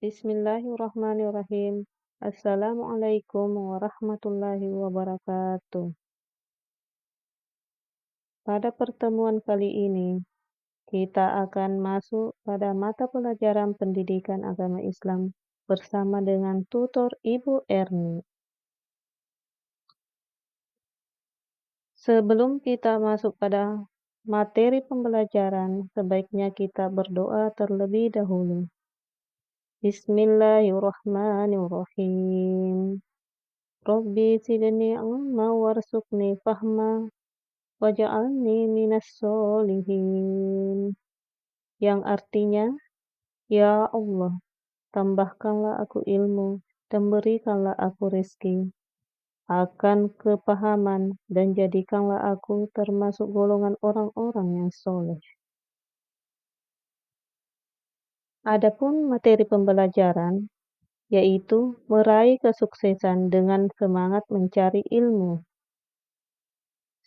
Bismillahirrahmanirrahim. Assalamualaikum warahmatullahi wabarakatuh. Pada pertemuan kali ini, kita akan masuk pada mata pelajaran pendidikan agama Islam bersama dengan tutor Ibu Erni. Sebelum kita masuk pada materi pembelajaran, sebaiknya kita berdoa terlebih dahulu. Bismillahirrahmanirrahim. Rabbi zidni ilma warzuqni fahma waj'alni minas sholihin. Yang artinya, Ya Allah, tambahkanlah aku ilmu dan berikanlah aku rezeki akan kepahaman dan jadikanlah aku termasuk golongan orang-orang yang soleh. Adapun materi pembelajaran, yaitu meraih kesuksesan dengan semangat mencari ilmu.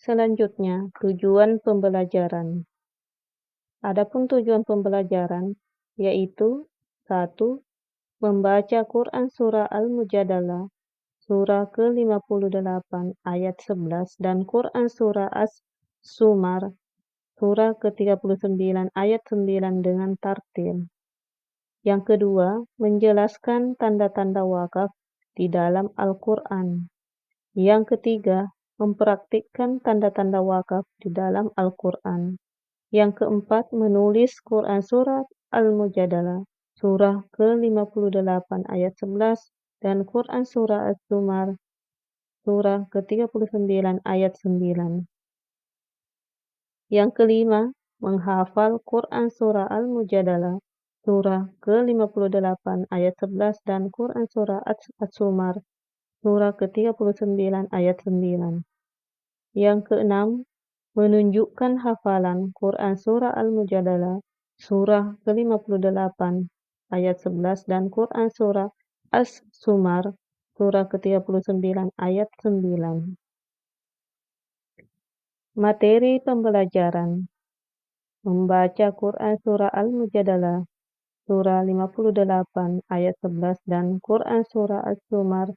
Selanjutnya, tujuan pembelajaran. Adapun tujuan pembelajaran, yaitu 1. Membaca Quran Surah Al-Mujadalah, Surah ke-58 ayat 11 dan Quran Surah As-Zumar, Surah ke-39 ayat 9 dengan tartil. Yang kedua, menjelaskan tanda-tanda wakaf di dalam Al-Quran. Yang ketiga, mempraktikkan tanda-tanda wakaf di dalam Al-Quran. Yang keempat, menulis Quran Surat Al-Mujadalah, Surah ke-58 ayat 11 dan Quran Surah Az-Zumar, Surah ke-39 ayat 9. Yang kelima, menghafal Quran Surah Al-Mujadalah, Surah ke-58 ayat 11 dan Quran Surah Az-Zumar, Surah ke-39 ayat 9. Yang keenam, menunjukkan hafalan Quran Surah Al-Mujadalah, Surah ke-58 ayat 11 dan Quran Surah As-Zumar, Surah ke-39 ayat 9. Materi pembelajaran. Membaca Quran Surah Al-Mujadalah, Surah 58 ayat 11 dan Quran Surah Az-Zumar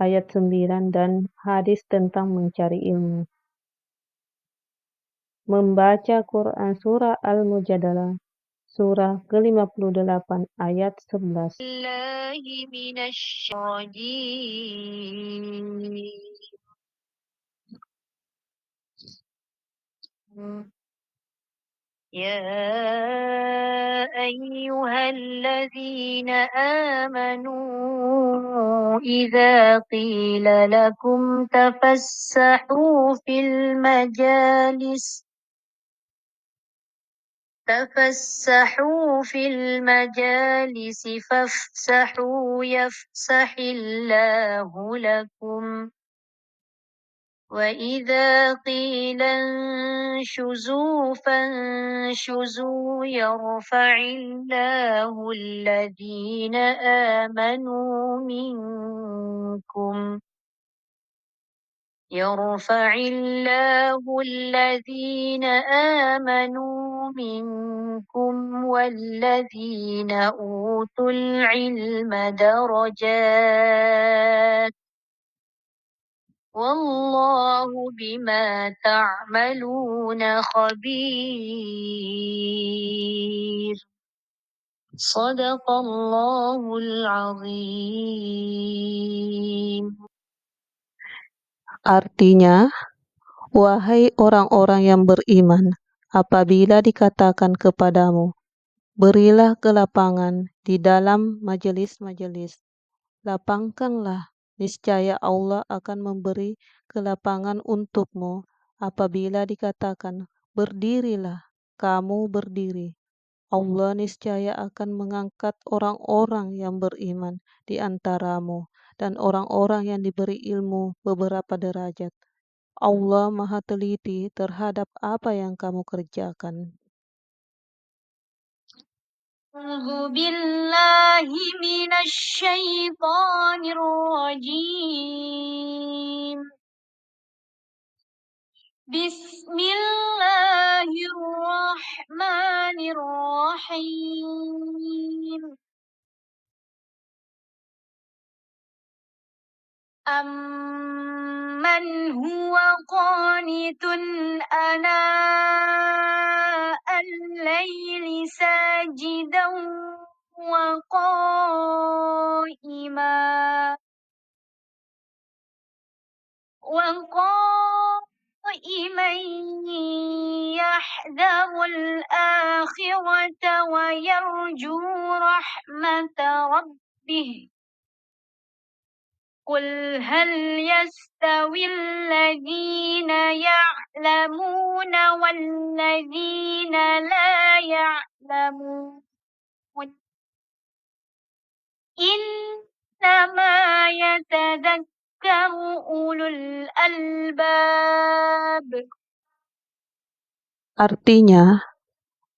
ayat 9 dan hadis tentang mencari ilmu. Membaca Quran Surah Al-Mujadalah, Surah ke-58 ayat 11. يا أيها الذين آمنوا إذا قيل لكم تفسحوا في المجالس فافسحوا يفسح الله لكم وإذا قيل انشزوا فانشزوا يرفع الله الذين آمنوا منكم والذين أوتوا العلم درجات والله بما تعملون خبير صدق الله العظيم. Artinya, wahai orang-orang yang beriman, apabila dikatakan kepadamu, berilah kelapangan di dalam majelis-majelis, lapangkanlah, niscaya Allah akan memberi kelapangan untukmu. Apabila dikatakan, berdirilah, kamu berdiri. Allah niscaya akan mengangkat orang-orang yang beriman di antaramu dan orang-orang yang diberi ilmu beberapa derajat. Allah Maha Teliti terhadap apa yang kamu kerjakan. أعوذ بالله من الشيطان الرجيم بسم الله الرحمن الرحيم أَمَّنْ هُوَ قَانِتٌ آنَاءَ اللَّيْلِ سَاجِدًا وَقَائِمًا يَحْذَرُ الْآخِرَةَ وَيَرْجُو رَحْمَةَ رَبِّهِ قُلْ هَلْ يَسْتَوِي الَّذِينَ يَعْلَمُونَ وَالَّذِينَ لَا يَعْلَمُونَ إِنَّمَا يَتَذَكَّرُ أُولُو الْأَلْبَابِ. Artinya,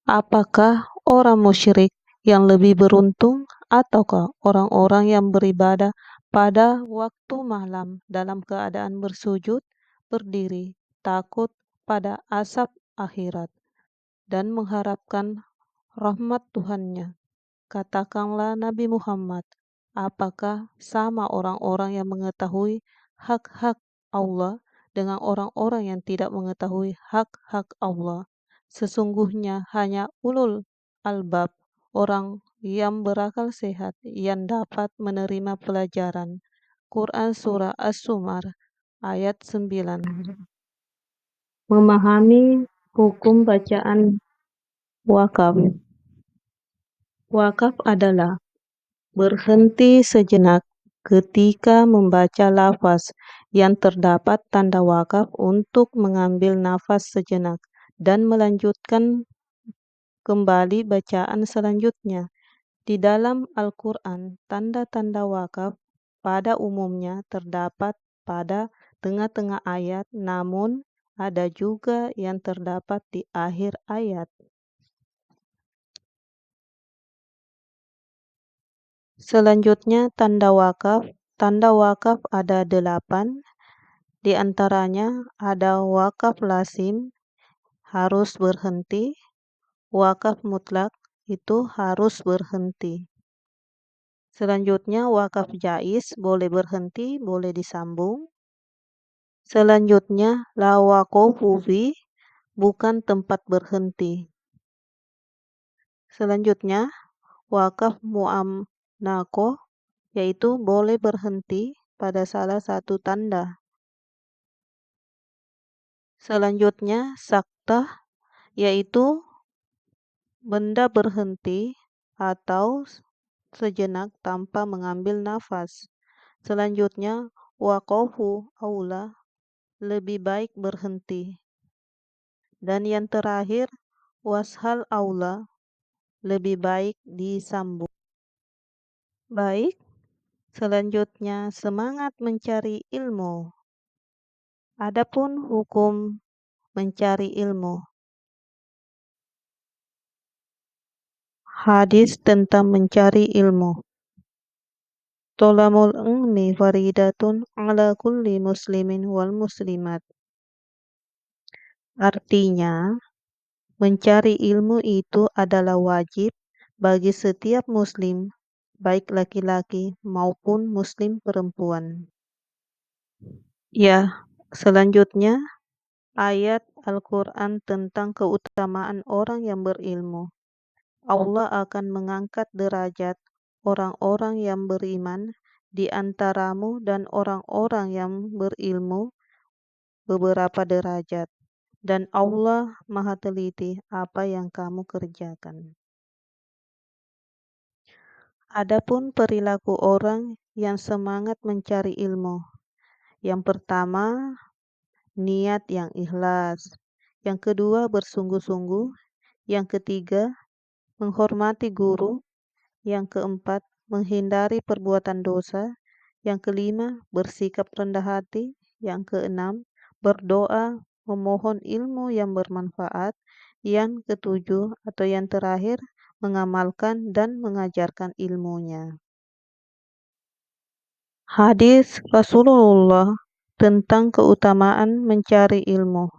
apakah orang musyrik yang lebih beruntung ataukah orang-orang yang beribadah pada waktu malam dalam keadaan bersujud, berdiri, takut pada azab akhirat, dan mengharapkan rahmat Tuhannya? Katakanlah Nabi Muhammad, apakah sama orang-orang yang mengetahui hak-hak Allah dengan orang-orang yang tidak mengetahui hak-hak Allah? Sesungguhnya hanya ulul albab, orang yang berakal sehat, yang dapat menerima pelajaran. Quran Surah As-Zumar ayat 9. Memahami hukum bacaan wakaf. Wakaf adalah berhenti sejenak ketika membaca lafaz yang terdapat tanda wakaf untuk mengambil nafas sejenak dan melanjutkan kembali bacaan selanjutnya. Di dalam Al-Quran, tanda-tanda wakaf pada umumnya terdapat pada tengah-tengah ayat, namun ada juga yang terdapat di akhir ayat. Selanjutnya, tanda wakaf. Tanda wakaf ada 8. Di antaranya ada wakaf lazim, harus berhenti. Wakaf mutlak, itu harus berhenti. Selanjutnya, wakaf jaiz, boleh berhenti, boleh disambung. Selanjutnya, la waqafu fi, bukan tempat berhenti. Selanjutnya, wakaf mu'amnaqah, yaitu boleh berhenti pada salah satu tanda. Selanjutnya, saktah, yaitu benda berhenti atau sejenak tanpa mengambil nafas. Selanjutnya, waqafu aula, lebih baik berhenti. Dan yang terakhir, washal aula, lebih baik disambung. Baik, selanjutnya semangat mencari ilmu. Adapun hukum mencari ilmu. Hadis tentang mencari ilmu. Tolabul ilmi faridatun ala kulli muslimin wal muslimat. Artinya, mencari ilmu itu adalah wajib bagi setiap muslim, baik laki-laki maupun muslim perempuan. Ya, selanjutnya ayat Al-Quran tentang keutamaan orang yang berilmu. Allah akan mengangkat derajat orang-orang yang beriman di antaramu dan orang-orang yang berilmu beberapa derajat. Dan Allah Maha teliti apa yang kamu kerjakan. Adapun perilaku orang yang semangat mencari ilmu. Yang pertama, niat yang ikhlas. Yang kedua, bersungguh-sungguh. Yang ketiga, menghormati guru. Yang keempat, menghindari perbuatan dosa. Yang kelima, bersikap rendah hati. Yang keenam, berdoa, memohon ilmu yang bermanfaat. Yang ketujuh atau yang terakhir, mengamalkan dan mengajarkan ilmunya. Hadis Rasulullah tentang keutamaan mencari ilmu.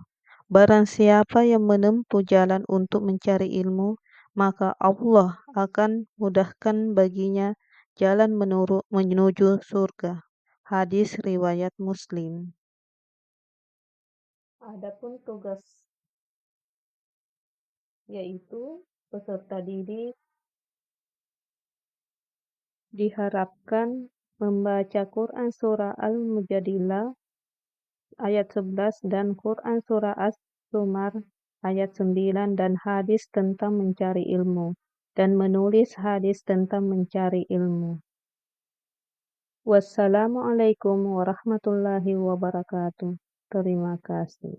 Barang siapa yang menempuh jalan untuk mencari ilmu, maka Allah akan mudahkan baginya jalan menuju surga. Hadis riwayat Muslim. Adapun tugas yaitu peserta didik diharapkan membaca Quran Surah Al-Mujadilah ayat 11 dan Quran Surah As-Zumar ayat 9 dan hadis tentang mencari ilmu dan menulis hadis tentang mencari ilmu. Wassalamualaikum warahmatullahi wabarakatuh. Terima kasih.